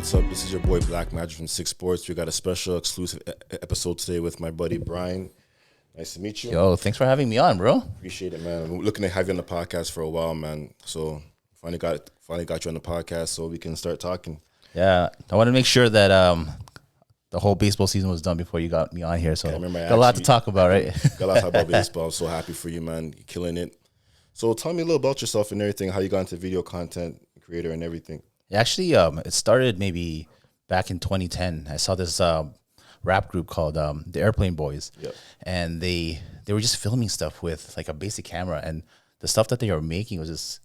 what's up? This is your boy Black Magic from 6Sports. We got a special exclusive episode today with my buddy Brian. Nice to meet you. Yo, thanks for having me on, bro. Appreciate it, man. I'm looking to have you on the podcast for a while, man. So finally got you on the podcast so we can start talking. Yeah, I want to make sure that the whole baseball season was done before you got me on here. So got a lot to talk about, right? Got a lot to talk about baseball. I'm so happy for you, man. You're killing it. So tell me a little about yourself and everything, how you got into video content creator and everything. Actually, it started maybe back in 2010. I saw this rap group called the Airplane Boys, Yep. and they were just filming stuff with like a basic camera, and the stuff that they were making was just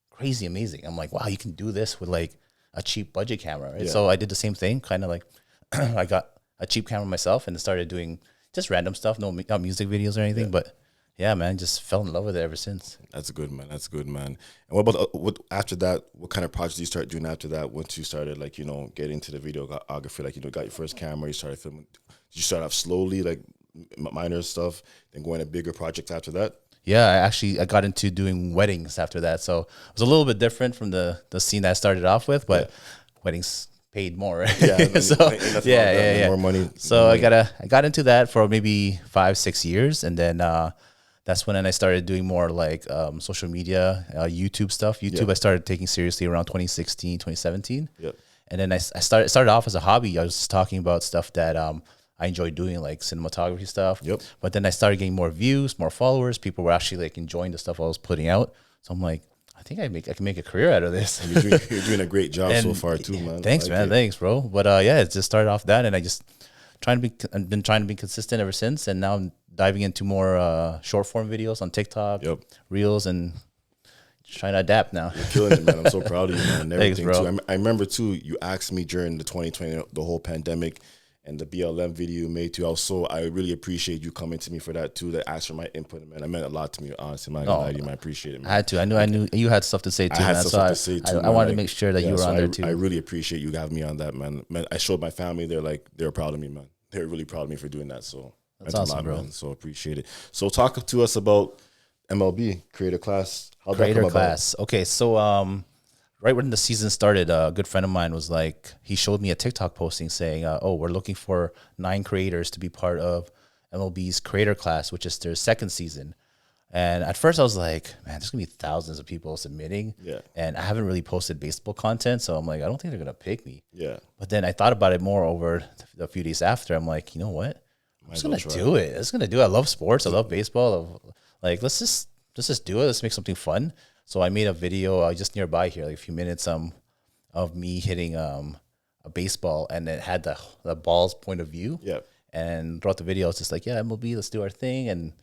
crazy amazing. I'm like, wow, you can do this with like a cheap budget camera, right? Yeah. So I did the same thing, kind of like I got a cheap camera myself and started doing just random stuff, not music videos or anything, but yeah, man, just fell in love with it ever since. That's good, man. That's good, man. And what about after that? What kind of projects did you start doing after that? Once you started, like, getting into the videography, like, got your first camera, you started filming. Did you start off slowly, like minor stuff, then going to bigger projects after that? Yeah, I got into doing weddings after that, so it was a little bit different from the scene that I started off with, but weddings paid more, right? Yeah, so yeah, more money. So I got into that for maybe 5-6 years, and then that's when I started doing more like social media, YouTube stuff. I started taking seriously around 2016, 2017. Yep. And then I started off as a hobby. I was just talking about stuff that I enjoyed doing, like cinematography stuff. Yep. But then I started getting more views, more followers. People were actually like enjoying the stuff I was putting out. So I'm like, I think I can make a career out of this. You're doing a great job so far too, man. Thanks, man. Thanks, bro. But yeah, it just started off that, and I just I've been trying to be consistent ever since, and now I'm diving into more short form videos on TikTok, Reels, and just trying to adapt now. You're killing it, man. I'm so proud of you, man. And everything, Thanks, bro. too. I remember too, you asked me during the 2020, the whole pandemic, and the BLM video you made too. I really appreciate you coming to me for that too. That asked for my input, man. It meant a lot to me. Honestly, man. I appreciate it, man. I had to. I knew you had stuff to say too. I had man. stuff to say too. I wanted to make sure that you were on there too. I really appreciate you having me on that, man. I showed my family. They were proud of me, man. They were really proud of me for doing that. So that's awesome, a lot, bro. Man. So appreciate it. So talk to us about MLB Creator Class. How'd Creator that come Class. About? Okay, so right when the season started, a good friend of mine was like, he showed me a TikTok posting saying, "Oh, we're looking for 9 creators to be part of MLB's Creator Class, which is their second season." And at first I was like, man, there's going to be thousands of people submitting. Yeah. And I haven't really posted baseball content. So I'm like, I don't think they're going to pick me. Yeah. But then I thought about it more over a few days after. I'm like, you know what? I'm just going to do it. I'm just going to do it. I love sports. I love baseball. Like, let's just do it. Let's make something fun. So I made a video just nearby here, like a few minutes of me hitting a baseball, and it had the ball's point of view. Yeah. And throughout the video, it's just like, yeah, MLB, let's do our thing. And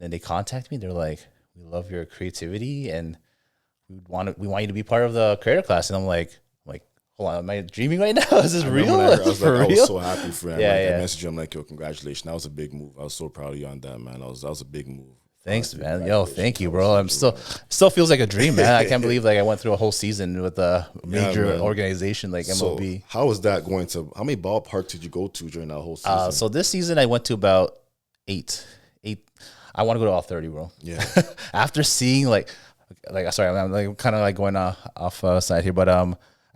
then they contact me. They're like, we love your creativity, and we want you to be part of the Creator Class. And I'm like, hold on, am I dreaming right now? Is this real? I was so happy for him. I messaged you. I'm like, yo, congratulations. That was a big move. I was so proud of you on that, man. That was a big move. Thanks, man. Yo, thank you, bro. I'm still feels like a dream, man. I can't believe like I went through a whole season with a major organization like MLB. So how was that going to? How many ballparks did you go to during that whole season? So this season I went to about 8. I want to go to all 30, bro. Yeah. After seeing like sorry, I'm like kind of like going off side here, but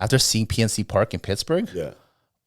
after seeing PNC Park in Pittsburgh, yeah.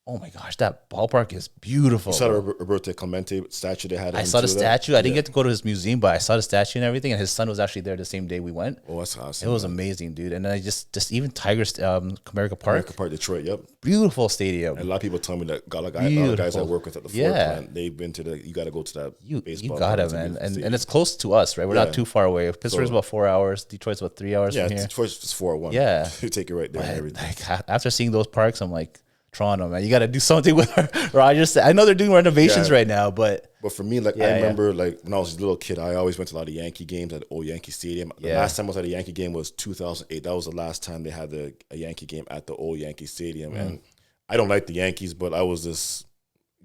Oh my gosh, that ballpark is beautiful. You saw the Roberto Clemente statue they had. I saw the statue. I didn't get to go to his museum, but I saw the statue and everything. And his son was actually there the same day we went. Oh, that's awesome. It was amazing, dude. And then I just even Comerica Park, Detroit. Yep, beautiful stadium. And a lot of people tell me that a lot of guys I work with at the Ford plant, they've been to you got to go to that baseball. You gotta, man. And it's close to us, right? We're not too far away. Pittsburgh's about 4 hours. Detroit's about 3 hours from here. Yeah, Detroit's 4-1. Yeah, you take it right there and everything. Like after seeing those parks, I'm like, Toronto, man, you got to do something with Rogers. I know they're doing renovations right now, but for me, like I remember, like when I was a little kid, I always went to a lot of Yankee games at the old Yankee Stadium. The last time I was at a Yankee game was 2008. That was the last time they had a Yankee game at the old Yankee Stadium. And I don't like the Yankees, but I was just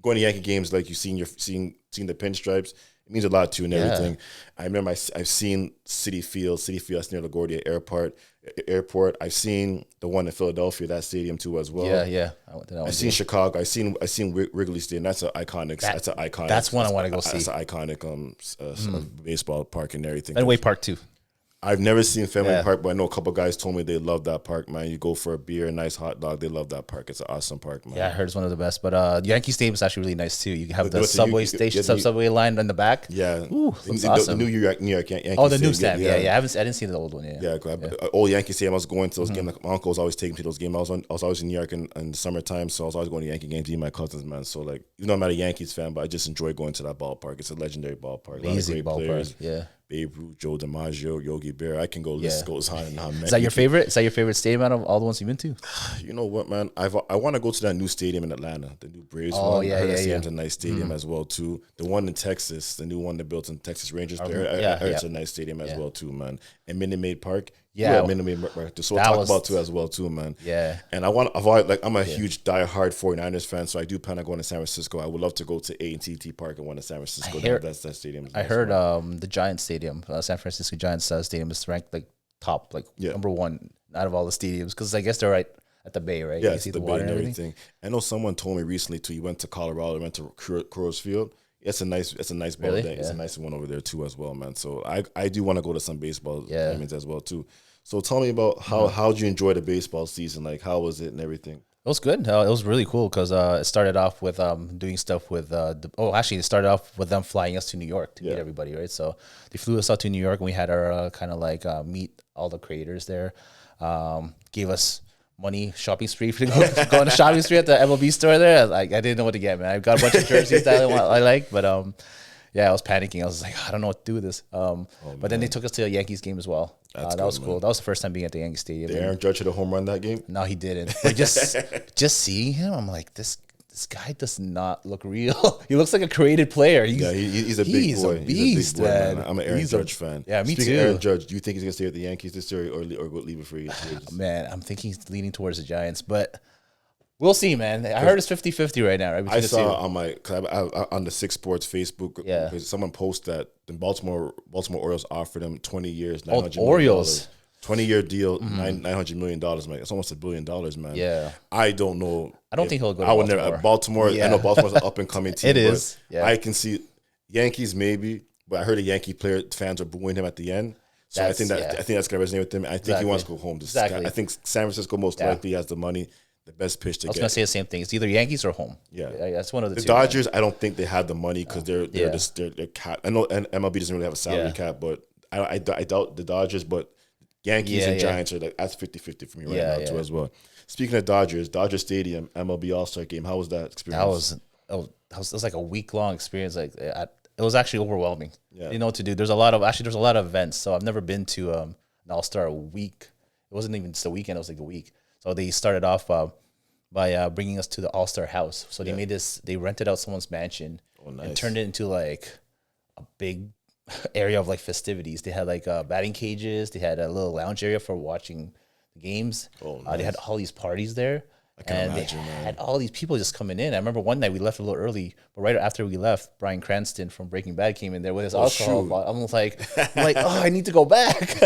going to Yankee games like seeing the pinstripes. It means a lot to you and everything. I remember I've seen Citi Field that's near LaGuardia Airport. I've seen the one in Philadelphia, that stadium too as well. Yeah. I've seen Chicago. I've seen Wrigley Stadium. That's an iconic. That's one I want to go see. That's an iconic baseball park and everything. Fenway Park too. I've never seen Fenway Park, but I know a couple guys told me they love that park, man. You go for a beer, a nice hot dog, they love that park. It's an awesome park, man. Yeah, I heard it's one of the best. But Yankee Stadium is actually really nice too. You have the subway station, subway line in the back. Yeah, ooh, looks awesome. The New York Yankee. Oh, the new stand. Yeah. I didn't see the old one. Yeah, old Yankee Stadium. I was going to those games. Like, my uncle was always taking me to those games. I was always in New York in the summertime, so I was always going to Yankee games. With my cousins, man. So like, even though I'm not a Yankees fan, but I just enjoy going to that ballpark. It's a legendary ballpark. Amazing ballpark. Players. Yeah. Babe Ruth, Joe DiMaggio, Yogi Berra. I can go. List goes on and on. Is that your favorite? Is that your favorite stadium out of all the ones you've been to? You know what, man? I want to go to that new stadium in Atlanta, the new Braves one. I heard that stadium's a nice stadium as well too. The one in Texas, the new one they built in Texas Rangers. I heard it's a nice stadium as well too, man. And Minute Maid Park. Yeah, Minute Maid Park. So we'll talk about too as well too, man. Yeah. And I'm a huge diehard 49ers fan, so I do plan on going to San Francisco. I would love to go to A&T Park and one in San Francisco. That stadium. I heard the Giants Stadium, San Francisco Giants Stadium is ranked like top, number one out of all the stadiums because I guess they're right at the bay, right? Yeah, it's the bay and everything. I know someone told me recently too. He went to Colorado, went to Coors Field. It's a nice ball. Really? It's a nice one over there too as well, man. So I do want to go to some baseball games as well too. So tell me about how'd you enjoy the baseball season? Like how was it and everything? It was good. It was really cool because it started off with doing stuff with it started off with them flying us to New York to meet everybody, right? So they flew us out to New York and we had our kind of like meet all the creators there. Gave us money shopping spree for go on the shopping spree at the MLB store there. Like I didn't know what to get, man. I got a bunch of jerseys that I like, but I was panicking. I was like, I don't know what to do with this. But then they took us to a Yankees game as well. That was cool. That was the first time being at the Yankee Stadium. Did Aaron Judge hit a home run that game? No, he didn't. But just seeing him, I'm like, this guy does not look real. He looks like a created player. He's a big boy. He's a beast, man. I'm an Aaron Judge fan. Yeah, me Speaking too. Of Aaron Judge, do you think he's gonna stay with the Yankees this year or leave it for you? Man, I'm thinking he's leaning towards the Giants, but we'll see, man. I heard it's 50-50 right now. Right? I saw on on the 6Sports Facebook, someone posted that the Baltimore Orioles offered him 20 years, $900 million. 20-year deal, $900 million. Man, it's almost $1 billion, man. Yeah, I don't know. I don't think he'll go. I would never. Baltimore. I know Baltimore's an up and coming team. It is. Yeah. I can see Yankees maybe, but I heard the Yankee fans are booing him at the end. So I think that's gonna resonate with him. I think he wants to go home. I think San Francisco most likely has the money. The best pitch to get. I was gonna say the same thing. It's either Yankees or home. Yeah, that's one of the two. Dodgers, I don't think they had the money because they're cap. I know MLB doesn't really have a salary cap, but I doubt the Dodgers. But Yankees and Giants are that's 50-50 for me right now too as well. Speaking of Dodgers, Dodger Stadium MLB All-Star Game. How was that experience? That was like a week-long experience. Like it was actually overwhelming. Yeah. You didn't know what to do. There's a lot of events. So I've never been to an All-Star week. It wasn't even just a weekend. It was like a week. So they started off by bringing us to the All-Star house. So they made this. They rented out someone's mansion and turned it into like a big area of like festivities. They had like batting cages. They had a little lounge area for watching the games. They had all these parties there. I can imagine, they had all these people just coming in. I remember one night we left a little early, but right after we left, Bryan Cranston from Breaking Bad came in there with his alcohol. I'm like, oh, I need to go back.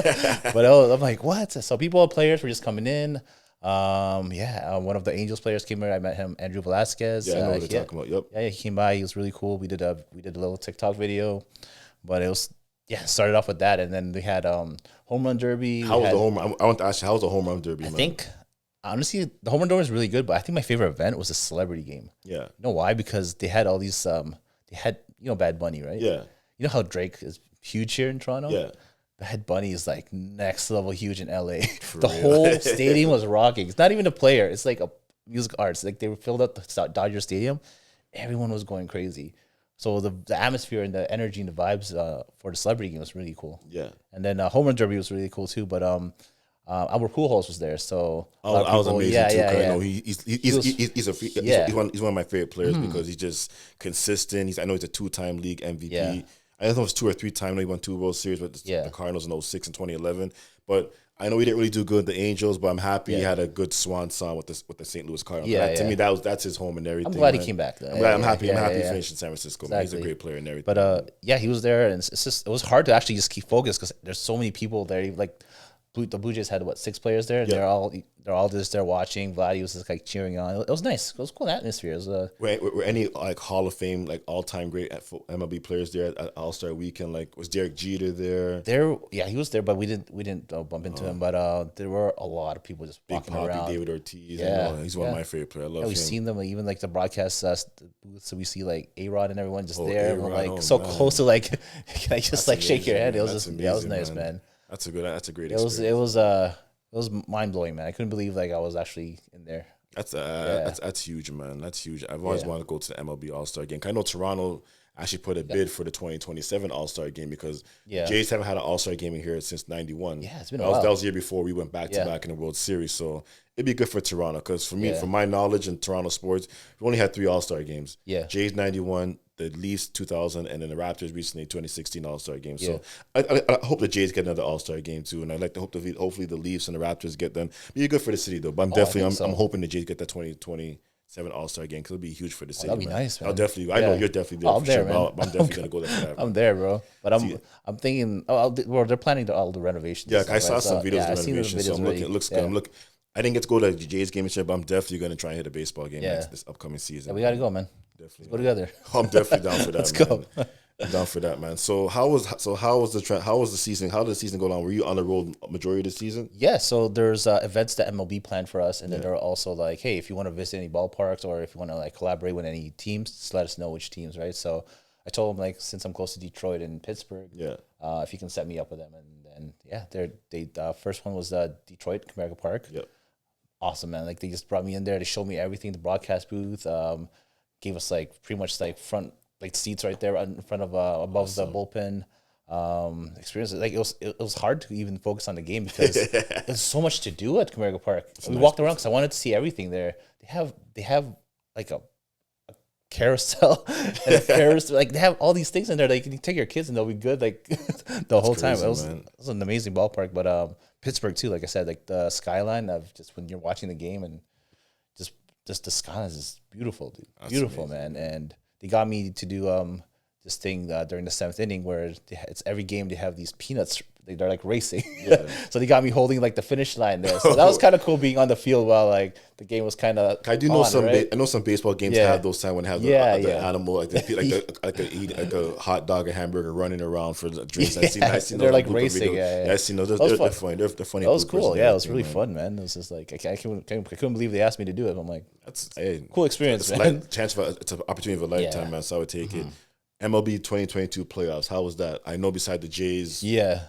But I'm like, what? So players were just coming in. One of the Angels players came here. I met him, Andrew Velasquez. Yeah, I know what you're talking about. Yep. Yeah, he came by. He was really cool. We did a little TikTok video, but it was started off with that, and then we had home run derby. How was the home run? I want to ask you, how was the home run derby? I think honestly, the home run derby was really good, but I think my favorite event was the celebrity game. Yeah. You know why? Because they had all these. They had Bad Bunny, right? Yeah. You know how Drake is huge here in Toronto. Yeah. Bad Bunny is like next level huge in LA. The whole stadium was rocking. It's not even a player. It's like a music arts. Like they filled up the Dodger Stadium. Everyone was going crazy. So the atmosphere and the energy and the vibes for the celebrity game was really cool. Yeah. And then home run derby was really cool too. But Albert Pujols was there. So I was amazing too. I know he's one of my favorite players because he's just consistent. I know he's a 2-time league MVP. Yeah. I don't know if it's 2 or 3 times. He won 2 World Series with the Cardinals in 06 and 2011. But I know he didn't really do good with the Angels, but I'm happy he had a good swan song with the St. Louis Cardinals. Yeah, to me, that's his home and everything. I'm glad he came back. Though. I'm happy he finished in San Francisco. Exactly. He's a great player and everything. But he was there, and it was hard to actually just keep focused because there's so many people there. Like the Blue Jays had 6 players there. Yeah. They're all just there watching. Vladdy was just like cheering on. It was nice. It was a cool atmosphere. It was were any like Hall of Fame, like all time great MLB players there at All Star Weekend? Like, was Derek Jeter there? Yeah, he was there, but we didn't bump into him. But there were a lot of people just walking around. David Ortiz. Yeah, he's one of my favorite players. I love him. We've seen them even like the broadcast booth, so we see like A-Rod and everyone just there, A-Rod, like so close to like can I just like shake your hand? It was amazing, that was nice, man. That's a great experience. It was mind blowing, man. I couldn't believe like I was actually in there. That's huge, man. That's huge. I've always wanted to go to the MLB All Star game. I know Toronto actually put a bid for the 2027 All Star game because Jays haven't had an All Star game in here since '91. Yeah, it's been a while. That was the year before we went back to back in the World Series. So it'd be good for Toronto because for me, from my knowledge in Toronto sports, we only had 3 All Star games. Yeah, Jays '91. The Leafs 2000, and then the Raptors recently 2016 All Star game. So I hope the Jays get another All Star game too, and I'd like to hopefully the Leafs and the Raptors get them. Be good for the city though. But I'm hoping the Jays get that 2027 All Star game because it'll be huge for the city. That'd be nice, man. I know you're definitely there. I'm there, man. I'm definitely gonna go there for that. I'm there, bro. But I'm thinking. They're planning all the renovations. Yeah, I saw some videos of renovations. So I'm looking. It looks good. I'm looking. I didn't get to go to the Jays game this year, but I'm definitely gonna try and hit a baseball game this upcoming season. Yeah, we gotta go, man. Definitely go together. I'm definitely down for that. Let's go. I'm down for that, man. So how was the season? How did the season go on? Were you on the road majority of the season? Yeah. So there's events that MLB planned for us, and then there are also like, hey, if you want to visit any ballparks or if you want to like collaborate with any teams, just let us know which teams, right? So I told them like since I'm close to Detroit and Pittsburgh, if you can set me up with them, and the first one was Detroit Comerica Park. Yep. Awesome, man. Like they just brought me in there. They showed me everything, the broadcast booth. Gave us like pretty much like front like seats right there in front of above the bullpen. Experience like it was hard to even focus on the game because there's so much to do at Comerica Park. We walked around because I wanted to see everything there. They have like a carousel and a Ferris, like they have all these things in there. Like you can take your kids and they'll be good like the whole time. It was an amazing ballpark, but Pittsburgh too. Like I said, like the skyline of just when you're watching the game and just the skyline is beautiful, dude. That's beautiful, amazing, man. And they got me to do this thing during the 7th inning where it's every game they have these peanuts. They're like racing, so they got me holding like the finish line there. So that was kind of cool being on the field while like the game was kind of. I do know some. Right? I know some baseball games have those times when have the animal like a hot dog, a hamburger running around for the drinks. I seen they're like racing. I seen those. They're funny. They're funny. That was cool. Yeah, it was really fun, man. It was just like I couldn't believe they asked me to do it. I'm like, that's cool experience, man. It's an opportunity of a lifetime, man. So I would take it. MLB 2022 playoffs. How was that? I know beside the Jays. Yeah.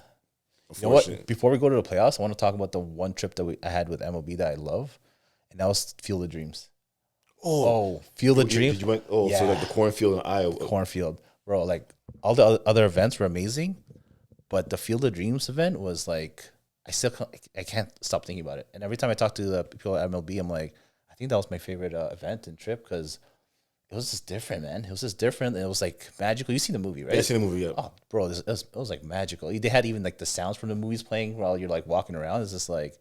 You know what? Before we go to the playoffs, I want to talk about the one trip that I had with MLB that I love, and that was Field of Dreams. Oh, Field of Dreams. So like the cornfield in Iowa. Cornfield, bro. Like all the other events were amazing, but the Field of Dreams event was like I can't stop thinking about it. And every time I talk to the people at MLB, I'm like, I think that was my favorite event and trip because it was just different, man. It was just different. It was like magical. You seen the movie, right? Yeah, I seen the movie, yeah. Oh, bro, it was like magical. They had even like the sounds from the movies playing while you're like walking around. It's just like,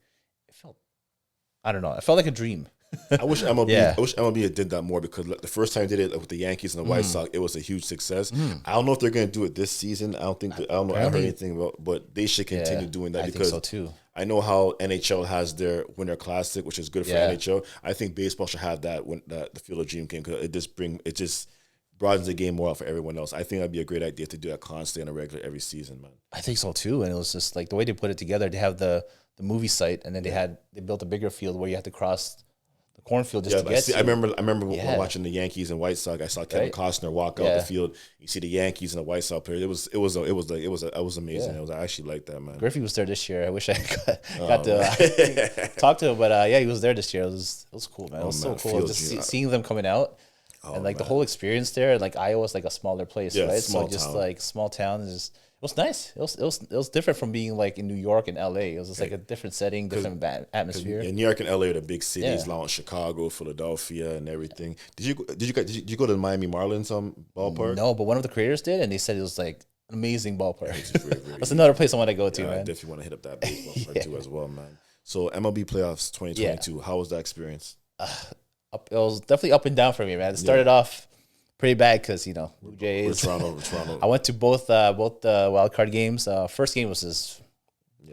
I don't know. It felt like a dream. I wish MLB did that more because the first time they did it with the Yankees and the White Sox, it was a huge success. I don't know if they're going to do it this season. I don't know. I heard anything about, but they should continue doing that because think so too. I know how NHL has their Winter Classic, which is good for NHL. I think baseball should have that when the Field of Dream game because it just broadens the game more out for everyone else. I think that'd be a great idea to do that constantly on a regular every season, man. I think so too, and it was just like the way they put it together. They have the movie site, and then they built a bigger field where you have to cross the cornfield just to get to. I remember watching the Yankees and White Sox. I saw Kevin Costner walk out the field. You see the Yankees and the White Sox players. It was amazing. I actually liked that, man. Griffey was there this year. I wish I got to talk to him, but he was there this year. It was cool, man. It was so cool just seeing them coming out. And like the whole experience there, like Iowa's like a smaller place, right? So just town. Like small town is it was nice. It was different from being like in New York and LA. It was just like a different setting, different atmosphere. New York and LA are the big cities, like Chicago, Philadelphia, and everything. Did you go to the Miami Marlins ballpark? No, but one of the creators did, and they said it was like an amazing ballpark. That's another place I want to go to, man. I definitely want to hit up that baseball park too as well, man. So MLB playoffs 2022. How was that experience? It was definitely up and down for me, man. It started off pretty bad because Blue Jays. Toronto. I went to both wild card games. First game was just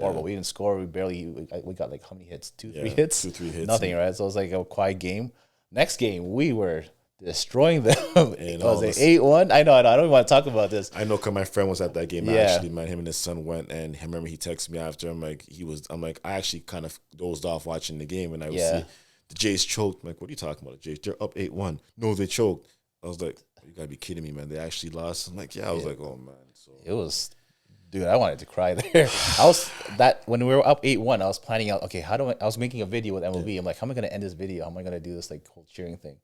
horrible. We didn't score. We got like how many hits? 3 hits? 2-3 hits. Nothing, right? So it was like a quiet game. Next game, we were destroying them. It was like 8-1. I know. I don't even want to talk about this. I know because my friend was at that game. Actually, man, him and his son went, and I remember he texted me after. I'm like, I actually kind of dozed off watching the game, and I was see the Jays choked. I'm like, what are you talking about? The Jays, they're up 8-1. No, they choked. I was like, you gotta be kidding me, man. They actually lost. I'm like, yeah. I was like, oh man. So it was, dude. I wanted to cry there. When we were up 8-1. I was planning out. Okay, I was making a video with MLB. I'm like, how am I gonna end this video? How am I gonna do this like whole cheering thing?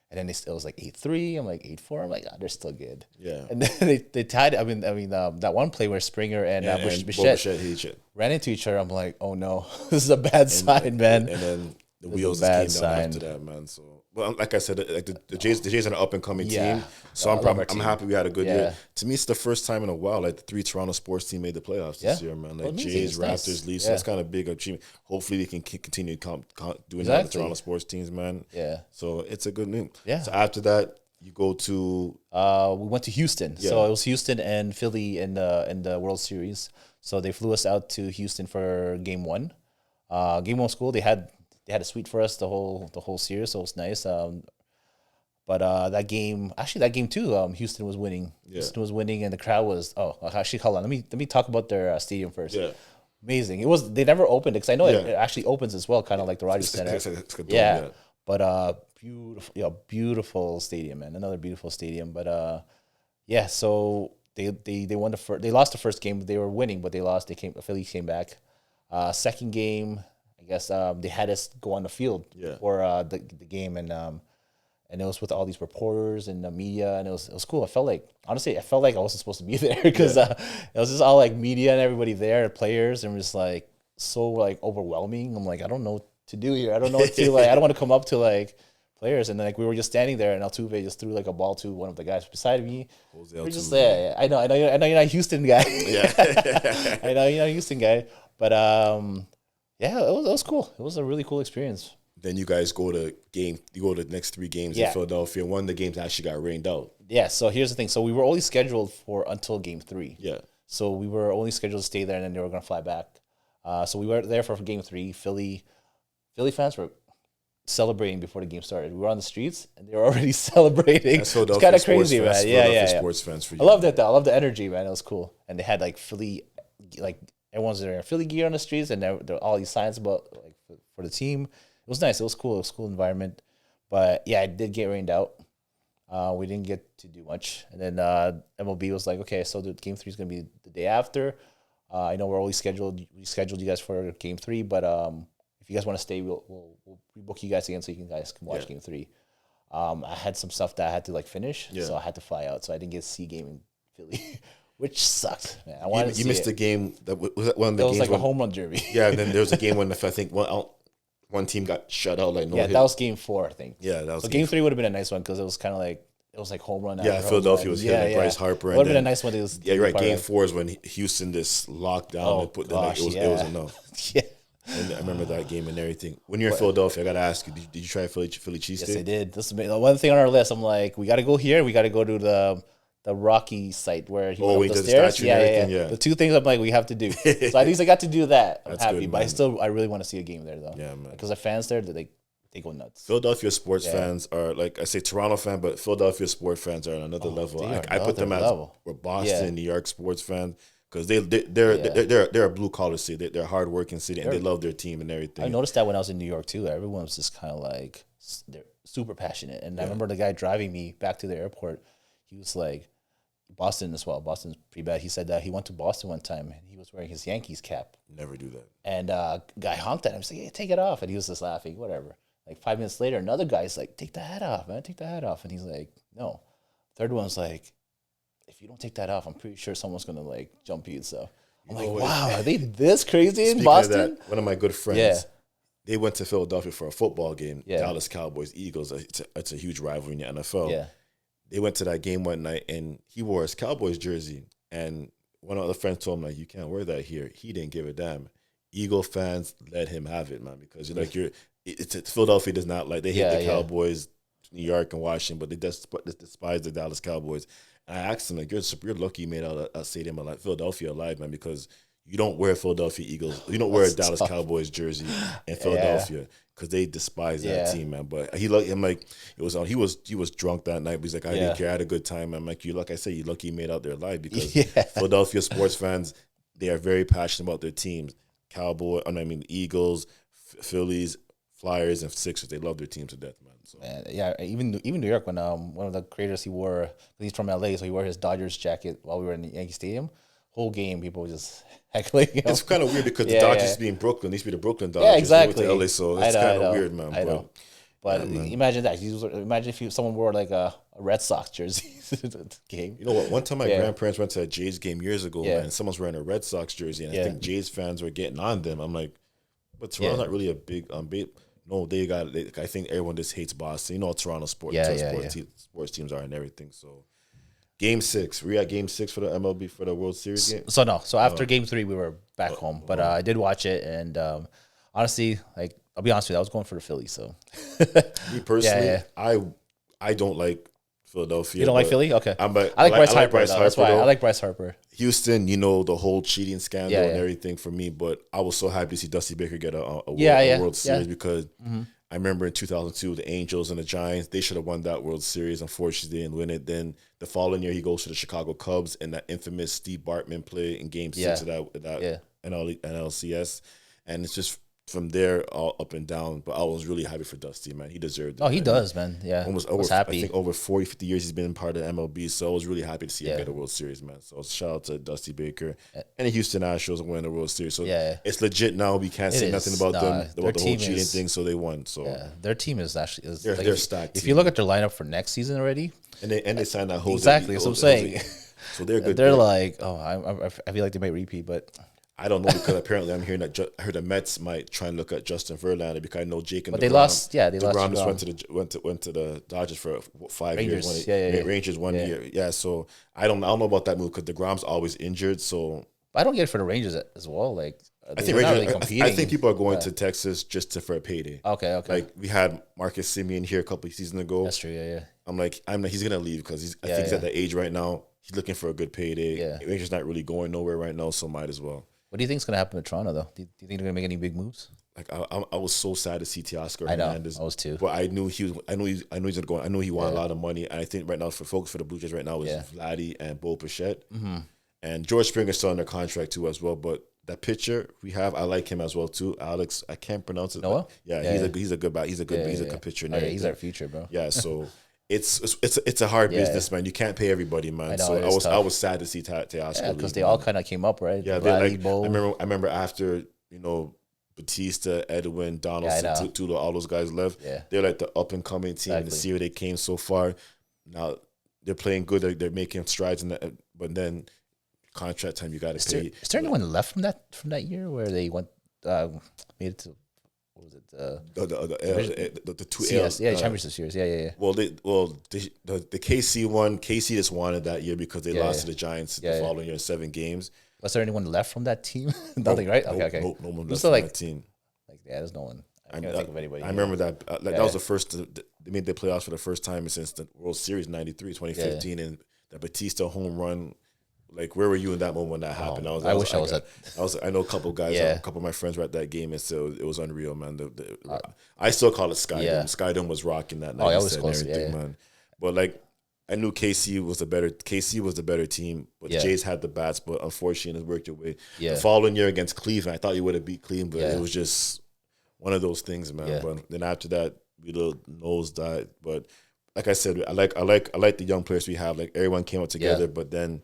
And then it was like 8-3. I'm like 8-4. I'm like, they're still good. Yeah. And then they tied. I mean, that one play where Springer and Bichette ran into each other. I'm like, oh no, this is a bad sign, man. And then the wheels just came down after that, man. So, well, like I said, like the Jays are an up and coming team. So I'm happy we had a good year. To me, it's the first time in a while like the 3 Toronto sports teams made the playoffs this year, man. Like Jays, Raptors, Leafs. That's kind of big achievement. Hopefully, they can continue doing that with the Toronto sports teams, man. Yeah. So it's a good news. Yeah. So after that, you go to we went to Houston. Yeah. So it was Houston and Philly in the World Series. So they flew us out to Houston for game 1. Game 1 was cool. They had a suite for us the whole series, so it was nice. But that game too, Houston was winning. Yeah. Houston was winning, and the crowd was. Oh, actually, hold on. Let me talk about their stadium first. Yeah. Amazing. It was. They never opened it because I know it actually opens as well, kind of like the Rogers Center. Yeah. But beautiful stadium, man. Another beautiful stadium. But yeah. So they won they lost the first game. They were winning, but they lost. Philly came back. Second game, I guess they had us go on the field for the game, and it was with all these reporters and the media, and it was cool. I felt like I wasn't supposed to be there because it was just all like media and everybody there, players, and it was just like so like overwhelming. I'm like, I don't know what to do here. I don't know what to like. I don't want to come up to like players, and then like we were just standing there, and Altuve just threw like a ball to one of the guys beside me. We're just there. I know you're not a Houston guy. Yeah, I know you're not a Houston guy, but yeah, it was cool. It was a really cool experience. Then you guys go to the next 3 games in Philadelphia. One of the games actually got rained out. Yeah, so here's the thing. So we were only scheduled for until game 3. Yeah. So we were only scheduled to stay there, and then they were going to fly back. So we were there for game 3. Philly fans were celebrating before the game started. We were on the streets, and they were already celebrating. It's kind of crazy, man. Yeah. Sports fans for you. I love that, though. I love the energy, man. It was cool. And they had, like, Philly, like, everyone's wearing Philly gear on the streets, and there were all these signs about, like, for the team. It was nice. It was cool. It was a cool environment. But, yeah, it did get rained out. We didn't get to do much. And then MLB was like, okay, so the game 3 is going to be the day after. I know we scheduled you guys for game 3, but if you guys want to stay, we'll rebook you guys again so you guys can watch game 3. I had some stuff that I had to like finish, so I had to fly out. So I didn't get to see game in Philly, which sucked, man. I wanted you missed the game. That was one of the games. It was like a home run derby. Yeah, and then there was a game when I think one team got shut out. Like that was game 4, I think. Yeah, that was. So game 3 would have been a nice one because it was kind of like. It was like home run. Yeah, Philadelphia was hitting Bryce Harper. It would have been a nice one. Yeah, you're right. Game 4 is when Houston just locked down and put them. It was enough. Yeah. And I remember that game and everything. When you're in Philadelphia, I got to ask you, did you try Philly cheesesteak? Yes, I did. This is one thing on our list. I'm like, we got to go here. We got to go to the Rocky site where he went up the stairs. Yeah. The 2 things I'm like, we have to do. So at least I got to do that. I'm happy. Good, but I really want to see a game there, though. Yeah, man. Because the fans there, they go nuts. Philadelphia sports fans are like I say Toronto fan, but Philadelphia sports fans are on another level. I put them as Boston, New York sports fans because they're a blue collar city. They're a hardworking city and they love their team and everything. I noticed that when I was in New York too. Everyone was just kind of like they're super passionate. And I remember the guy driving me back to the airport. He was like Boston as well. Boston's pretty bad. He said that he went to Boston one time and he was wearing his Yankees cap. Never do that. And guy honked at him. He's like, "Hey, take it off," and he was just laughing. Whatever. Like 5 minutes later, another guy's like, "Take the hat off, man. Take the hat off." And he's like, "No." Third one's like, "If you don't take that off, I'm pretty sure someone's going to like jump you." So I'm like, wow, are they this crazy in Boston? Of that, one of my good friends, they went to Philadelphia for a football game, Dallas Cowboys, Eagles. It's a huge rivalry in the NFL. Yeah. They went to that game one night, and he wore his Cowboys jersey. And one of the friends told him, like, "You can't wear that here." He didn't give a damn. Eagle fans let him have it, man, because Philadelphia does not like, they hate the Cowboys, New York and Washington, but they despise the Dallas Cowboys. And I asked him, like, you're lucky you made out a stadium like Philadelphia alive, man, because you don't wear Philadelphia Eagles. You don't wear a Dallas Cowboys jersey in Philadelphia because they despise that team, man. But I'm like, it was he was drunk that night. But he's like, I didn't care. I had a good time. I'm like, like I said, you lucky you made out there alive because Philadelphia sports fans, they are very passionate about their teams. The Eagles, Phillies, Flyers, and Sixers. They love their teams to death, man. So. Man, yeah, even New York, when one of the creators, he's from LA, so he wore his Dodgers jacket while we were in the Yankee Stadium. Whole game, people were just heckling. It's kind of weird because the Dodgers used to be in Brooklyn. They used to be the Brooklyn Dodgers. Yeah, exactly. To LA, so it's kind of weird, man. I know. But imagine that. Imagine if someone wore like a Red Sox jersey to the game. You know what? One time my grandparents went to a Jays game years ago, and someone's wearing a Red Sox jersey, and I think Jays fans were getting on them. I'm like, but Toronto's not really a big no, I think everyone just hates Boston. You know how Toronto sports teams are and everything. So, Game 6. Were you at Game 6 for the MLB for the World Series game? So no. So after Game 3, we were back home, but I did watch it, and honestly, like I'll be honest with you, I was going for the Phillies. So, me personally, I don't like Philadelphia. You don't like Philly? Okay. I like Bryce Harper. Bryce Harper. That's why I like Bryce Harper. Houston, the whole cheating scandal and everything for me, but I was so happy to see Dusty Baker get a World Series because I remember in 2002, the Angels and the Giants, they should have won that World Series. Unfortunately, they didn't win it. Then the following year, he goes to the Chicago Cubs and that infamous Steve Bartman play in Game 6 of that NLCS. And it's just from there all up and down. But I was really happy for Dusty, man. He deserved it. Oh, he does, man. Yeah. I was happy. I think over 40, 50 years he's been part of the MLB. So I was really happy to see him get a World Series, man. So shout out to Dusty Baker and the Houston Astros winning the World Series. So it's legit now. We can't say nothing about them, about the whole cheating thing. So they won. So their team is actually they're stacked. If you look at their lineup for next season already, and they signed that Jose. Exactly, that's what I'm saying. So they're good. They're like, I feel like they might repeat, but I don't know because apparently I'm hearing that I heard the Mets might try and look at Justin Verlander because I know Jake and they lost. They lost. DeGrom went to the Dodgers for 5 Rangers. years. Rangers 1 year. Yeah, so I don't know about that move because DeGrom's always injured. So I don't get it for the Rangers as well. Like I think people are going to Texas just for a payday. Okay. Like we had Marcus Semien here a couple of seasons ago. That's true. Yeah. I'm like he's gonna leave because I think he's at that age right now. He's looking for a good payday. Yeah. Rangers not really going nowhere right now, so might as well. What do you think is going to happen with Toronto, though? Do you think they're going to make any big moves? Like I was so sad to see Teoscar Hernandez. I was too. But I knew he was. I knew he's going to go. I knew he wanted a lot of money. And I think right now for focus for the Blue Jays right now is Vladdy and Bo Bichette. Mm-hmm. And George Springer's still under contract too as well. But that pitcher we have, I like him as well too. Alex, I can't pronounce it. Noah? He's a good bat. He's a good pitcher. He's our future, bro. Yeah, so. It's a hard business, man. You can't pay everybody, man. I was sad to see Teoscar because they all kind of came up, right? Yeah, I remember after Batista, Edwin, Donaldson, Tulo, all those guys left. Yeah. They're like the up and coming team. And to see where they came so far, now they're playing good. They're making strides in that, but then contract time you got to pay. Is there anyone left from that year where they went made it to? What was it? The two CS, championship series. Yeah. Well, the KC one. KC just wanted that year because they lost to the Giants the following year in 7 games. Was there anyone left from that team? Nothing, right? Okay. No one left from that team. There's no one. I can't think of anybody. I remember that. That was the first. They made the playoffs for the first time since the World Series '93, 2015, and the Batista home run. Like, where were you in that moment when that happened? I wish I was at. I know a couple of guys, a couple of my friends were at that game, and so it was unreal, man. I still call it Skydome. Yeah. Skydome was rocking that night. Oh, it was close, man. But like, I knew KC was the better team, but the Jays had the bats, but unfortunately, it worked your way. Yeah. The following year against Cleveland, I thought you would have beat Cleveland, but it was just one of those things, man. Yeah. But then after that, we little nosedive. But like I said, I like the young players we have. Like, everyone came up together, but then.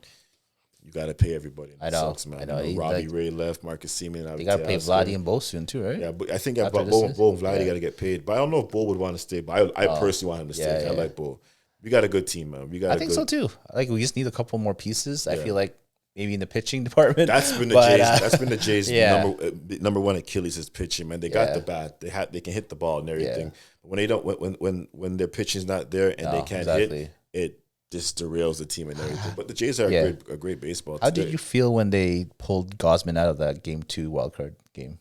You got to pay everybody. I know. Sucks, man. I know. Robbie Ray left, Marcus Semien. You got to pay Vladdy and Bo soon too, right? Yeah, but I think Bo and Vladdy got to get paid. But I don't know if Bo would want to stay. But I personally want him to stay. I like Bo. We got a good team, man. I think so too. Like, we just need a couple more pieces. I feel like maybe in the pitching department. That's been the Jays. That's been the Jays' number one Achilles is pitching. Man, they got the bat. They can hit the ball and everything. Yeah. But when they don't, when their pitching's not there and they can't hit, it just derails the team and everything. But the Jays are a great baseball team. How did you feel when they pulled Gosman out of that Game 2 wildcard game?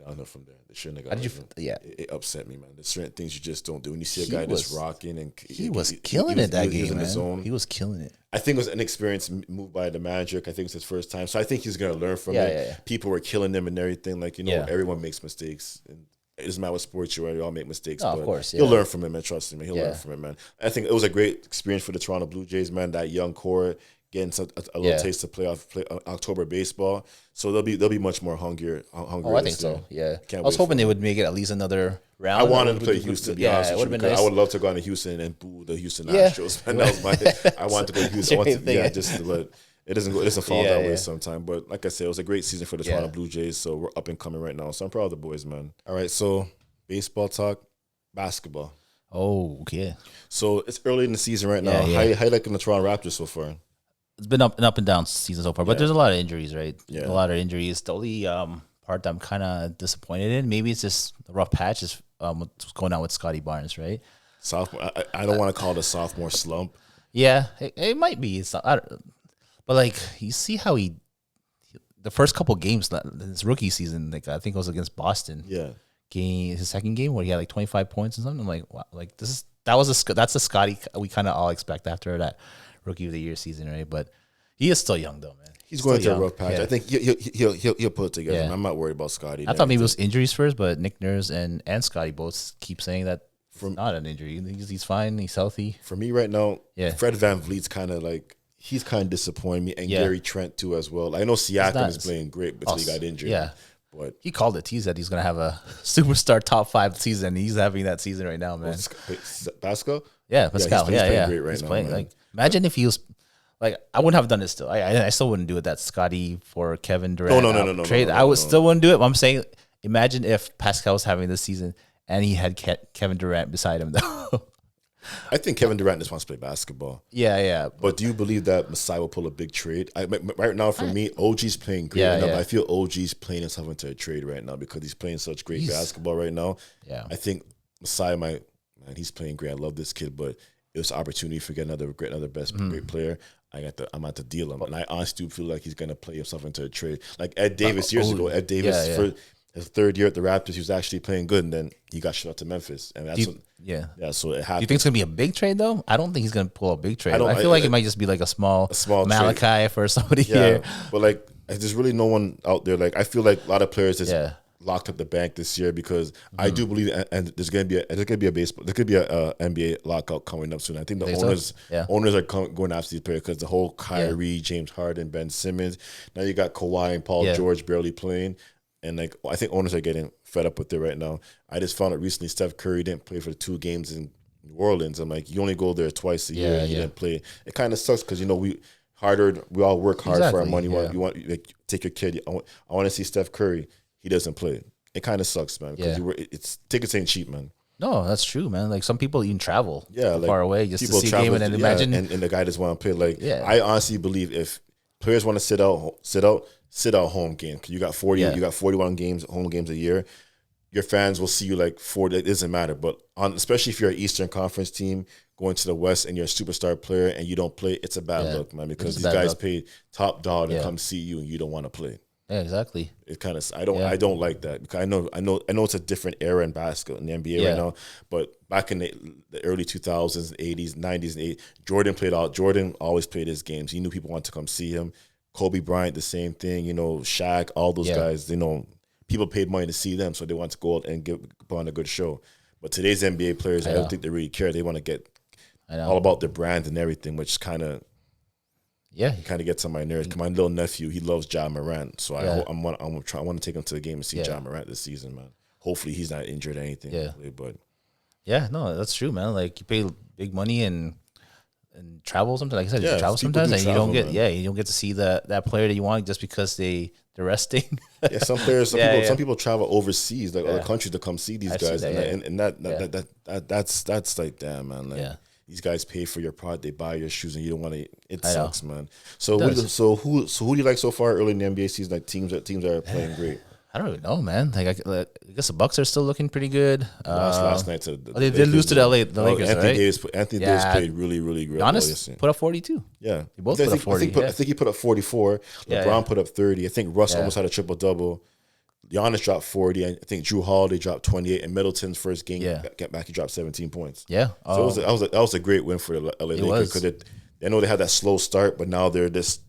downhill from there. They shouldn't have How got did you? Yeah, it upset me, man. There's certain things you just don't do. When you see a guy just rocking and he was killing it that game, man. He was killing it. I think it was an experienced move by the manager. I think it's his first time, so I think he's gonna learn from it. Yeah. People were killing him and everything. Like everyone makes mistakes. And it doesn't matter what sports you're in, you all make mistakes. Of course, he'll learn from it, man. Trust me, man. He'll learn from it, man. I think it was a great experience for the Toronto Blue Jays, man. That young core getting a little taste of play October baseball, so they'll be much more hungrier. Oh, I think so. Yeah, I was hoping they would make it at least another round. I wanted to play Houston. Yeah, it would have been nice. I would love to go to Houston and boo the Houston Astros. Man, that was my. I wanted to go to Houston. But it doesn't fall that way sometimes. But like I said, it was a great season for the Toronto Blue Jays. So we're up and coming right now. So I'm proud of the boys, man. All right, so baseball talk, basketball. Oh, yeah. So it's early in the season right now. How you liking the Toronto Raptors so far? It's been up and down season so far, but there's a lot of injuries, right? Yeah. A lot of injuries. The only part that I'm kind of disappointed in, maybe it's just the rough patch, is what's going on with Scotty Barnes, right? Sophomore. I don't want to call it a sophomore slump. Yeah, it might be. It's not, but like you see how the first couple games in his rookie season, like I think it was against Boston. Yeah. His second game where he had like 25 points and something. I'm like, wow, like that's the Scotty we kind of all expect after that Rookie of the Year season, right? But he is still young, though, man. He's going through a rough patch. Yeah. I think he'll put it together. Yeah. I'm not worried about Scotty. I thought maybe it was injuries first, but Nick Nurse and Scotty both keep saying that it's not an injury. He's fine. He's healthy. For me right now, Fred VanVleet's kind of like he's kind of disappointing me, and Gary Trent too as well. I know Siakam is playing great, but he got injured. Yeah. But he called it. He said he's going to have a superstar top 5 season. He's having that season right now, man. Pascal? Yeah, Pascal. He's playing great right he's now. Playing, like, imagine if he was like, I wouldn't have done this still. I still wouldn't do it. That Scotty for Kevin Durant trade. I would still wouldn't do it. But I'm saying, imagine if Pascal was having this season and he had Kevin Durant beside him, though. I think Kevin Durant just wants to play basketball. Yeah. But do you believe that Masai will pull a big trade? Right now, for me, OG's playing great right now. But I feel OG's playing himself into a trade right now because he's playing such great basketball right now. Yeah, I think Masai he's playing great. I love this kid, but it was an opportunity for get another great player. I'm at to deal him, and I honestly do feel like he's gonna play himself into a trade. Like Ed Davis years ago. Ed Davis for his third year at the Raptors, he was actually playing good, and then he got shipped out to Memphis, and that's so it happened. Do you think it's gonna be a big trade though? I don't think he's gonna pull a big trade. I feel like it might just be like a small Malachi trade for somebody here. But like, there's really no one out there. Like, I feel like a lot of players just locked up the bank this year because I do believe, and there's gonna be a NBA lockout coming up soon. I think the owners are going after these players because the whole Kyrie, James Harden, Ben Simmons. Now you got Kawhi and Paul George barely playing. And like, I think owners are getting fed up with it right now. I just found out recently Steph Curry didn't play for the 2 games in New Orleans. I'm like, you only go there twice a year and you didn't play. It kind of sucks because we all work hard for our money. You want like, take your kid. I want to see Steph Curry. He doesn't play. It kind of sucks, man. Because tickets ain't cheap, man. No, that's true, man. Like some people even travel far away just to see a game and then imagine. And the guy just want to play. Like I honestly believe if players want to sit out home game. You got 41 home games a year. Your fans will see you like 40. It doesn't matter. But especially if you're an Eastern Conference team going to the West and you're a superstar player and you don't play, it's a bad look, man. Because these guys pay top dollar to come see you and you don't want to play. Yeah, exactly. It kind of I don't like that because I know it's a different era in basketball in the NBA right now. But back in the early 2000s, 80s, 90s, and 80s, Jordan always played his games. He knew people wanted to come see him. Kobe Bryant, the same thing. Shaq, all those guys. People paid money to see them, so they want to go out and put on a good show. But today's NBA players, I don't think they really care. They want to get all about their brand and everything, which kind of gets on my nerves. My little nephew, he loves Ja Morant, so I want to take him to the game and see Ja Morant this season, man. Hopefully, he's not injured or anything. But no, that's true, man. Like you pay big money and travel sometimes. Like I said, you travel sometimes, and you don't get to see that player that you want just because they're resting. Some people travel overseas, like other countries, to come see these guys, that's like, damn, man. Like, these guys pay for your product, they buy your shoes, and you don't want to. It sucks, man. So who do you like so far early in the NBA season? Like teams that are playing great. I don't really know, man. Like I guess the Bucks are still looking pretty good. Last night, they did lose to the Lakers. Anthony Davis played really, really good. Giannis put up 42. Yeah, they both put up 40. I think he put up 44. LeBron put up 30. I think Russ almost had a triple double. Giannis dropped 40, and I think Drew Holiday dropped 28, and Middleton's first game get back, he dropped 17 points. Yeah. So that was a great win for the LA Lakers because I know they had that slow start, but now they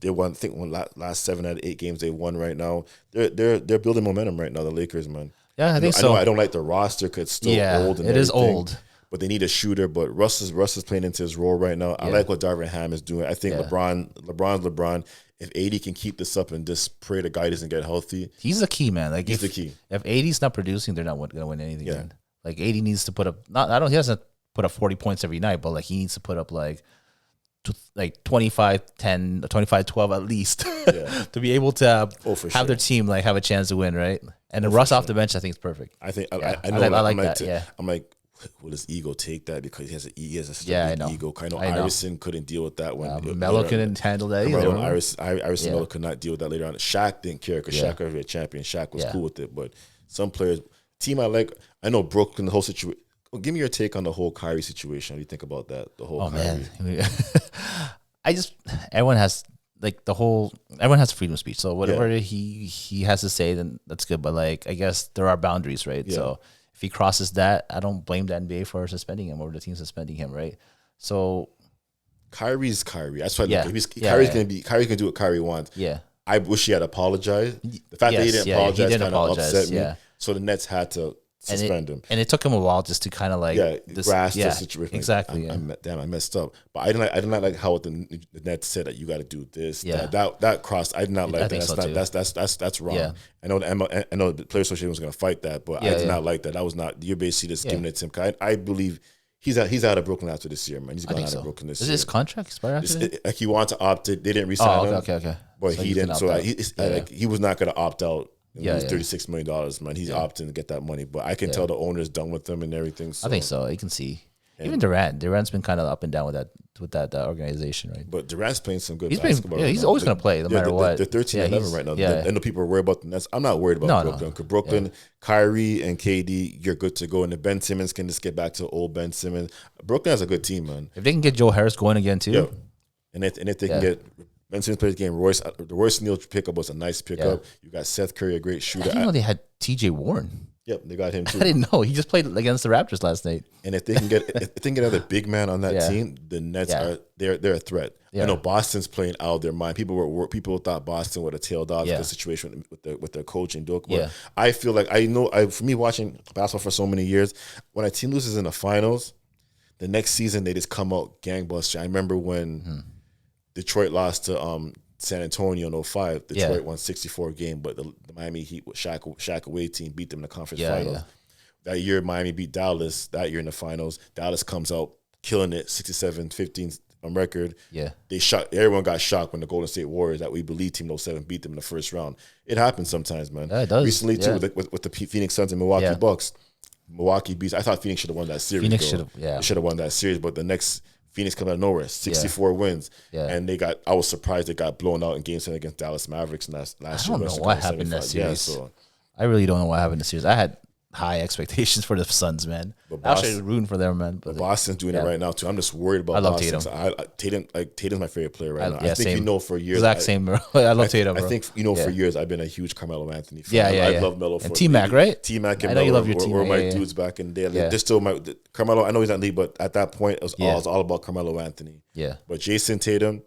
won. I think last 7 out of 8 games they won right now. They're building momentum right now. The Lakers, man. Yeah, I think so. I don't like the roster because it's still old. And it is old. But they need a shooter. But Russ is playing into his role right now. I like what Darvin Ham is doing. I think LeBron. If AD can keep this up and just pray the guy doesn't get healthy, he's the key, man. Like he's the key. If AD's not producing, they're not going to win anything. Yeah. Man. Like AD needs to put up. He doesn't put up 40 points every night, but like he needs to put up like 25-10, 25-12 at least to be able to have their team like have a chance to win, right? And the Russ off the bench, I think is perfect. I think I like that. I'm like, will his ego take that because he has a big ego? I know Iverson couldn't deal with that when Melo couldn't handle that either. Iverson Melo could not deal with that later on. Shaq didn't care because Shaq was a champion. Shaq was cool with it, but some players, team I know Brooklyn, the whole situation. Well, give me your take on the whole Kyrie situation. What do you think about that? The whole Kyrie. Man. Everyone has freedom of speech. So whatever he has to say, then that's good. But like, I guess there are boundaries, right? Yeah. So if he crosses that, I don't blame the NBA for suspending him or the team suspending him, right? So Kyrie's Kyrie. That's why Kyrie's gonna do what Kyrie wants. Yeah. I wish he had apologized. The fact that he didn't apologize kind of upset me. So the Nets had to suspend him. And it took him a while just to kind of like grasp the situation. Exactly. I messed up. But I didn't like how the Nets said that you got to do this. Yeah. That crossed. I did not like that. That's wrong. Yeah. I know the Players Association was going to fight that, but I did not like that. That was not. You're basically just giving it to him. I believe he's out of Brooklyn after this year, man. He's gone out of Brooklyn this year. Is his contract expire after this? Like he wanted to opt it. They didn't resign him. Okay. But he didn't. So he was not going to opt out. Lose $36 million, man. He's opting to get that money, but I can tell the owner's done with them and everything. So. I think so. You can see. Even Durant's been kind of up and down with that organization, right? But Durant's playing some good basketball. He's always going to play no matter what. They're 13-11 right now. I know people are worried about the Nets. I'm not worried about Brooklyn. Because Brooklyn, Kyrie and KD, you're good to go. And if Ben Simmons can just get back to old Ben Simmons, Brooklyn has a good team, man. If they can get Joe Harris going again too, and if they can get Ben Simmons plays the game. The Royce Neal pickup was a nice pickup. You got Seth Curry, a great shooter. I didn't know they had TJ Warren. Yep, they got him too. I didn't know. He just played against the Raptors last night. And if they can get another big man on that team, the Nets they're a threat. Yeah. I know Boston's playing out of their mind. People thought Boston would have tailed off the situation with their coaching. But I feel like for me watching basketball for so many years, when a team loses in the finals, the next season they just come out gangbusters. I remember when Detroit lost to San Antonio in 2005. Detroit won 64 game, but the Miami Heat with Shaq away team beat them in the conference finals. Yeah. That year, Miami beat Dallas. That year in the finals, Dallas comes out killing it, 67-15 on record. Yeah, everyone got shocked when the Golden State Warriors, that we believe Team 07, beat them in the first round. It happens sometimes, man. Yeah, it does. Recently too with the Phoenix Suns and Milwaukee Bucks. Milwaukee beats. I thought Phoenix should have won that series. They should have won that series, but the next. Phoenix come out of nowhere, 64 wins, and I was surprised they got blown out in Game 7 against Dallas Mavericks last year. I don't know what happened in that series. I really don't know what happened in the series. I had high expectations for the Suns, man. I was rooting for them, man. But Boston's doing it right now too. I'm just worried about. I love Boston. Tatum. Tatum's my favorite player right now. I think for years. Exact same, bro. I love Tatum, bro. I think for years I've been a huge Carmelo Anthony fan. I love Melo. And T-Mac, right? T-Mac and I know you love your team. Were my dudes back in the day. They're still my Carmelo. I know he's not in the league, but at that point it was all about Carmelo Anthony. Yeah. But Jason Tatum.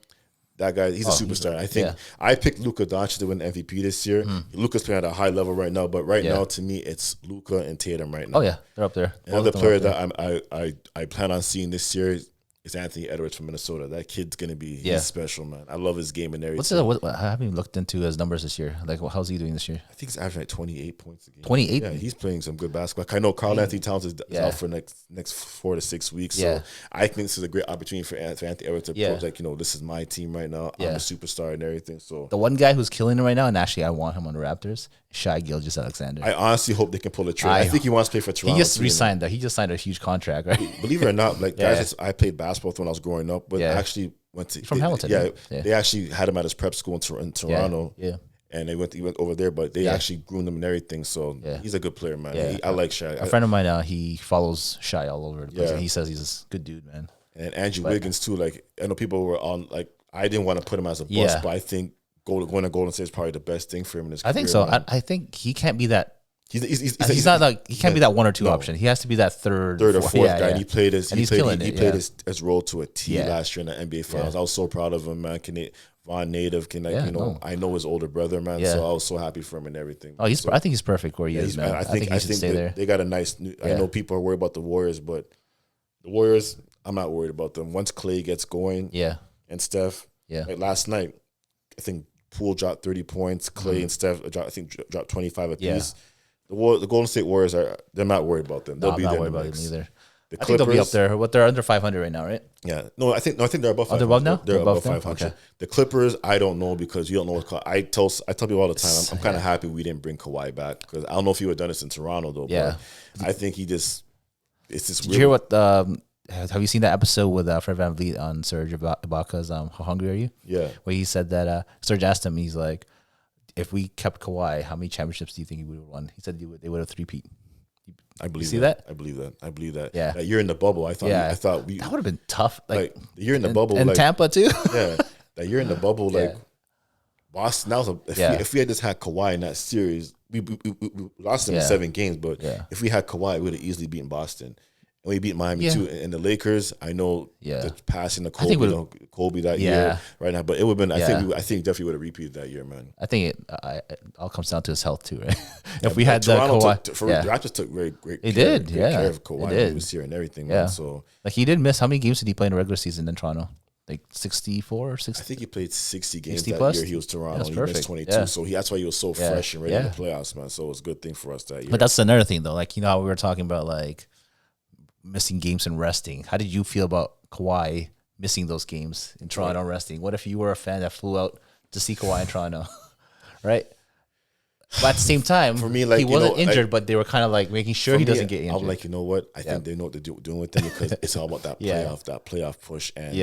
That guy, he's a superstar. I think I picked Luka Doncic to win the MVP this year. Luka's playing at a high level right now, but now to me it's Luka and Tatum right now. Oh yeah, they're up there. Another player that I plan on seeing this year is Anthony Edwards from Minnesota. That kid's gonna be he's special, man. I love his game and everything. What have you looked into his numbers this year? Like, how's he doing this year? I think he's averaging like 28 points a game. 28. Yeah, he's playing some good basketball. I know Karl Anthony Towns is out for next 4 to 6 weeks. So I think this is a great opportunity for Anthony Edwards to prove this is my team right now. I'm a superstar and everything. So the one guy who's killing it right now, and actually I want him on the Raptors, Shai Gilgeous-Alexander. I honestly hope they can pull a trade. I think he wants to play for Toronto. He just re-signed that. He just signed a huge contract, right? Believe it or not, guys, I played basketball when I was growing up, but actually went to from Hamilton. They actually had him at his prep school in Toronto. Yeah. And he went over there, but they actually groomed him and everything. So he's a good player, man. I like Shai. A friend of mine, he follows Shai all over the place. And he says he's a good dude, man. And Andrew Wiggins too. I know people were on I didn't want to put him as a bust, but I think going to Golden State is probably the best thing for him in his career. I think so. I think he can't be that. He's not like he can't be that one or two option. He has to be that third or fourth guy. Yeah. And he played his his role to a T Yeah. last year in the NBA Finals. I was so proud of him, man. Von Native I know his older brother, man. Yeah. So I was so happy for him and everything. Oh, I think he's perfect where he is, man. I think he should stay there. They got a nice. I know people are worried about the Warriors, but the Warriors, I'm not worried about them. Once Clay gets going, and Steph, like last night, I think Poole dropped 30 points. Clay and Steph dropped 25 apiece. The Golden State Warriors they're not worried about them. I'm not worried about them either. I think they'll be up there. They're under 500 right now, right? Yeah. No, I think they're above 500. They're above now? They're above 500. Okay. The Clippers, I don't know because you don't know what I tell people all the time. I'm kind of happy we didn't bring Kawhi back because I don't know if he would have done this in Toronto though. Yeah. But I think it's just. Did you hear what? Have you seen that episode with Fred VanVleet on Serge Ibaka's How Hungry Are You? Yeah. Where he said that Serge asked him, he's like, if we kept Kawhi, how many championships do you think he would have won? He said they would have three-peat. I believe that. I believe that. Yeah. That year in the bubble, I thought that would have been tough. Like the year in the bubble, and Tampa too. Yeah, that year in the bubble, like Boston. That was if we had just had Kawhi in that series, we lost them in 7 games. But if we had Kawhi, we would have easily beaten Boston. And we beat Miami too. And the Lakers, I know the passing the Kobe that year right now, but it would have been. I think definitely would have repeated that year, man. I think it all comes down to his health too, right? If we had the Kawhi, the Raptors took very great. They did, care of Kawhi when he was here and everything, man. So like he did miss. How many games did he play in the regular season in Toronto? Like 64 or 60? I think he played 60 games 60 that plus? year. He was Toronto. He missed 22. Yeah. So that's why he was so fresh and ready in the playoffs, man. So it was a good thing for us that year. But that's another thing though. Like how we were talking about like missing games and resting. How did you feel about Kawhi missing those games in Toronto and resting? What if you were a fan that flew out to see Kawhi in Toronto, right? But at the same time, for me, like, he wasn't injured, but they were kind of like making sure he doesn't get injured. I'm like, you know what? I think they know what they're doing with him because it's all about that playoff push. And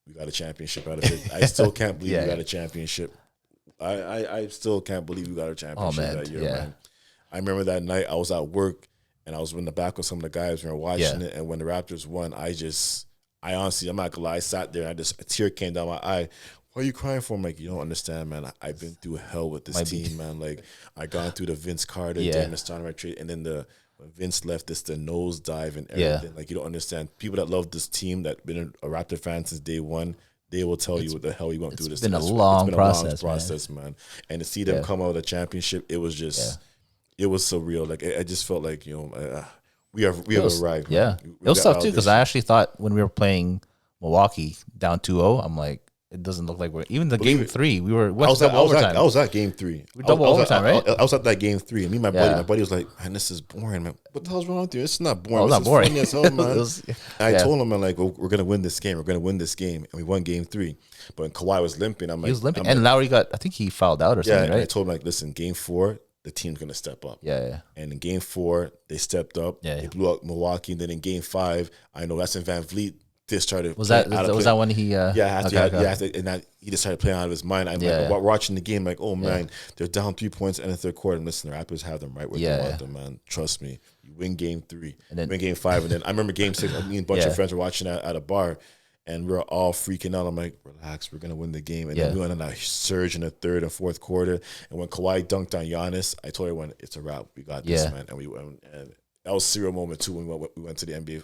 we got a championship out of it. I still can't believe we got a championship. I still can't believe we got a championship that year, man. I remember that night I was at work and I was in the back with some of the guys. We were watching it, and when the Raptors won, I honestly, I'm not gonna lie, I sat there and a tear came down my eye. What are you crying for? I'm like, you don't understand, man. I've been through hell with this team, man. Like, I gone through the Vince Carter, Dennis Stoudemire trade, and then when Vince left, it's the nosedive and everything. Like, you don't understand. People that love this team, that been a Raptor fan since day one, they will tell you what the hell we went through this. It's been a long process, man. And to see them come out of the championship, it was just, it was surreal. Like, I just felt like, we have arrived. Yeah, it was tough too because I actually thought when we were playing Milwaukee down 2-0, I'm like, it doesn't look like we're even the game 3. We were overtime. I was at game 3. We double overtime, right? I was at that game 3, and me and my buddy was like, "Man, this is boring, man. What the hell's wrong with you? It's not boring. It's not boring. Funny as hell, man." I told him, man, like, we're gonna win this game. We're gonna win this game, and we won game 3. But when Kawhi was limping, he was limping, and Lowry I think he fouled out or something, right? I told him, like, listen, game 4, the team's gonna step up. Yeah. And in game 4, they stepped up. They blew out Milwaukee, and then in game 5, I know that's when VanVleet just started. Was that when he? And he just started playing out of his mind. I'm like, watching the game, like, oh man, they're down 3 points in the third quarter. And listen, the Raptors have them right where they want them, man. Trust me. You win game 3, and then win game 5, and then I remember game 6. Me and a bunch of friends were watching at a bar, and we were all freaking out. I'm like, relax, we're gonna win the game. And then we went on a surge in the third and fourth quarter. And when Kawhi dunked on Giannis, I told everyone, it's a wrap. We got this, man. And we went, and that was a serial moment too when we went to the NBA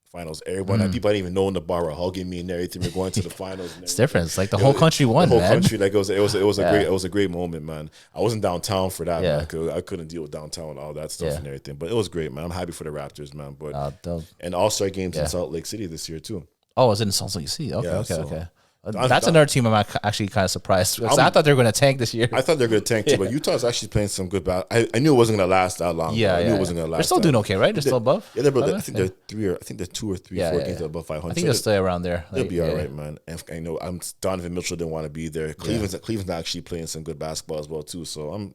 Finals. Everyone, people I didn't even know in the bar were hugging me and everything. We're going to the finals. And it's different. It's like the whole country won. The whole country, like it was a great moment, man. I wasn't downtown for that, man, because I couldn't deal with downtown and all that stuff and everything. But it was great, man. I'm happy for the Raptors, man. But and All-Star games in Salt Lake City this year too. Oh, is it in Salt Lake City? Okay. That's another team I'm actually kind of surprised. I thought they were going to tank this year. I thought they were going to tank too, but Utah's actually playing some good basketball. I knew it wasn't going to last that long. I knew it wasn't going to last. They're still doing okay, right? They're still above. Yeah, I think they're 2 or 3 games above 500. I think they'll stay around there. They'll be all right, man. And I know Donovan Mitchell didn't want to be there. Cleveland's actually playing some good basketball as well too. So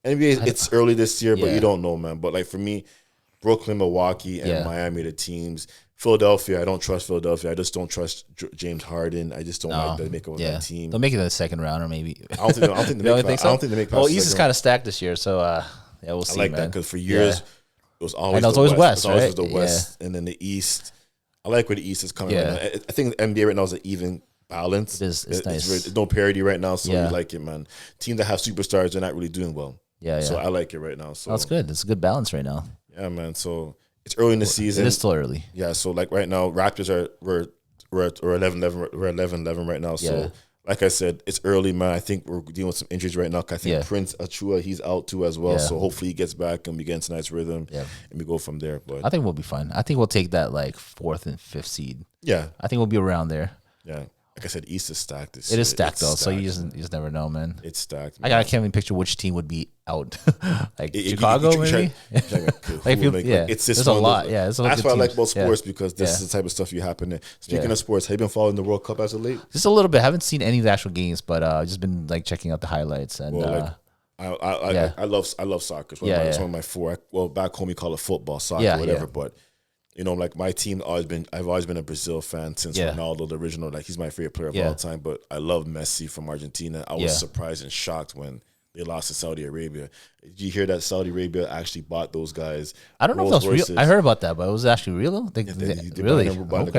NBA. It's early this year, but you don't know, man. But like for me, Brooklyn, Milwaukee, and Miami, the teams. Philadelphia, I don't trust Philadelphia. I just don't trust James Harden. I just don't like the makeup of that team. They'll make it in the second round or maybe. I don't think they make. Well, East is kind of stacked this year, so we'll see. I like that because for years it was always West. It was always the West, and then the East. I like where the East is coming. I think the NBA right now is an even balance. It's nice. There's no parity right now, so we like it, man. Teams that have superstars, they're not really doing well. Yeah. So I like it right now. So that's good. It's a good balance right now. Yeah, man. So it's early in the season. It is still early. Yeah. So like right now, Raptors we're 11-11. We're 11-11 right now. So like I said, it's early, man. I think we're dealing with some injuries right now. I think Prince Achua, he's out too as well. So hopefully he gets back and we get into tonight's rhythm and we go from there. But I think we'll be fine. I think we'll take that like 4th and 5th seed. Yeah. I think we'll be around there. Yeah. Like I said, East is stacked. It is stacked though, so you just never know, man. It's stacked. Man. I can't even picture which team would be out. Like Chicago, maybe. It's there's a lot. Yeah, that's what I like about sports because this is the type of stuff you happen. Speaking of sports, have you been following the World Cup as of late? Just a little bit. I haven't seen any of the actual games, but just been like checking out the highlights and. I love soccer. It's one of my four. Well, back home we call it football, soccer, whatever. But you know, like my team, I've always been a Brazil fan since Ronaldo, the original. Like he's my favorite player of all time. But I love Messi from Argentina. I was surprised and shocked when they lost to Saudi Arabia. Did you hear that Saudi Arabia actually bought those guys? I don't know if that was real. I heard about that, but it was actually real. They really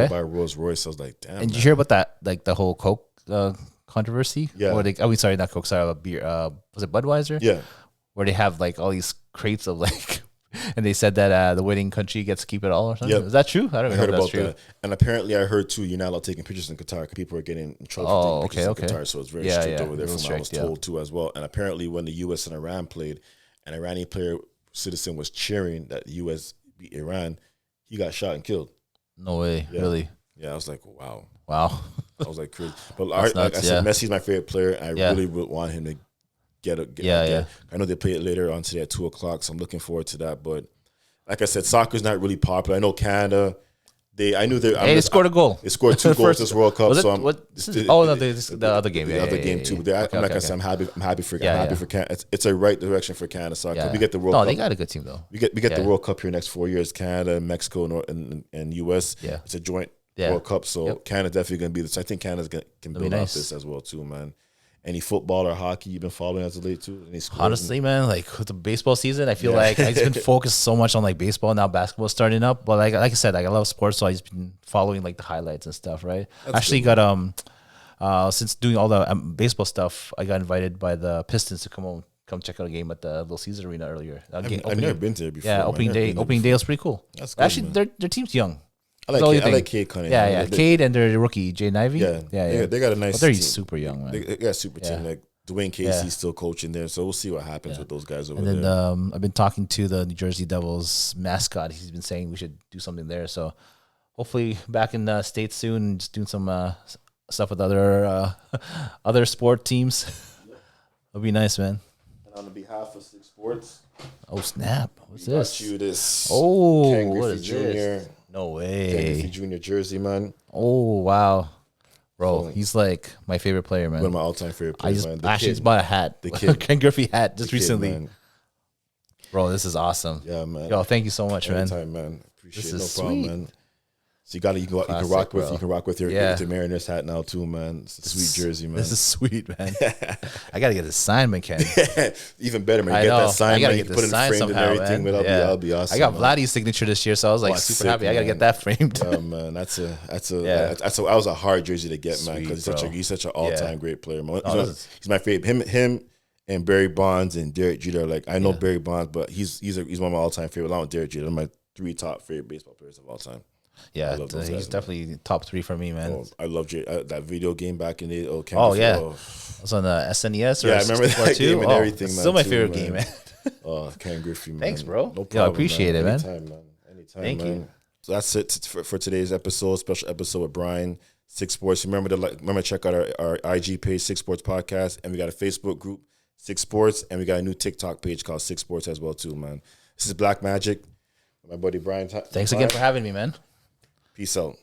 buy Rolls Royce. I was like, damn. And did you hear about that? Like the whole Coke controversy? Yeah. Or sorry, not Coke. Sorry, beer. Was it Budweiser? Yeah. Where they have like all these crates of like. And they said that the winning country gets to keep it all or something. Yep. Is that true? I don't know if that's true. That. And apparently I heard, too, you're not allowed taking pictures in Qatar because people are getting in trouble for taking pictures in Qatar. So it's very strict over there from what I was told, too, as well. And apparently when the U.S. and Iran played, an Iranian citizen was cheering that the U.S. beat Iran, he got shot and killed. No way. Really? Yeah, I was like, wow. I was like, crazy. But like I said, Messi's my favorite player. I really would want him to get. I know they play it later on today at 2:00, so I'm looking forward to that. But like I said, soccer's not really popular. I know Canada. They scored a goal. They scored 2 goals this World Cup. So the other game. The other game too. I said, I'm happy for Canada. It's a right direction for Canada soccer. We get the World Cup. No, they got a good team though. We get the World Cup here next 4 years. Canada, Mexico, and US. Yeah, it's a joint World Cup. So Canada definitely going to be this. I think Canada can build out this as well too, man. Any football or hockey you've been following as of late too? Honestly, man, like with the baseball season, I feel like I've been focused so much on like baseball. Now basketball's starting up, but like I said, like I love sports, so I've just been following like the highlights and stuff. Right? That's actually good, got since doing all the baseball stuff, I got invited by the Pistons to come check out a game at the Little Caesar Arena earlier. I've never been there before. Yeah, opening day was pretty cool. That's good, actually, their team's young. I like Cade Cunningham. Yeah. Cade and their rookie Jay Nivey. Yeah. They got a nice. But they're team. super young, man. They got a super team. Like Dwayne Casey's still coaching there, so we'll see what happens with those guys over there. And then I've been talking to the New Jersey Devils mascot. He's been saying we should do something there. So hopefully back in the States soon, just doing some stuff with other sport teams. It'll be nice, man. And on behalf of 6Sports. Oh snap! What's this? Got you this. Oh, Ken what Griffey is Jr. this? No way. Ken Griffey Jr. jersey, man. Oh wow. Bro, he's like my favorite player, man. One of my all-time favorite players, man. I just bought a hat. The kid. Ken Griffey hat just recently. Man. Bro, this is awesome. Yeah, man. Yo, thank you so much, Anytime, man. Appreciate it. No problem, man. So you can rock with your Mariners hat now too, man. It's a sweet jersey, man. This is sweet, man. I gotta get this signed, man, Ken. Even better, man. You get that signed, man. You put it framed and everything. That'll be awesome. I got Vladdy's signature this year, so I was like super happy. I gotta get that framed. Man, that was a hard jersey to get, man, because he's such an all-time great player, man. He's my favorite. Him and Barry Bonds and Derek Jeter. Like I know Barry Bonds, but he's one of my all-time favorite. Along with Derek Jeter, they're my 3 top favorite baseball players of all time. Yeah, he's definitely top 3 for me, man. I love that video game back in the it was on the SNES. I remember that game and everything. Man, still my favorite game, man. Ken Griffey, man. Thanks, bro. No problem. I appreciate it, man. Anytime, Thank man. you. So that's it for today's episode. Special episode with Bryan, 6Sports. Remember to check out our IG page, 6Sports Podcast, and we got a Facebook group, 6Sports, and we got a new TikTok page called 6Sports as well too, man. This is Black Magic. My buddy Bryan. Thanks again for having me, man. Peace out.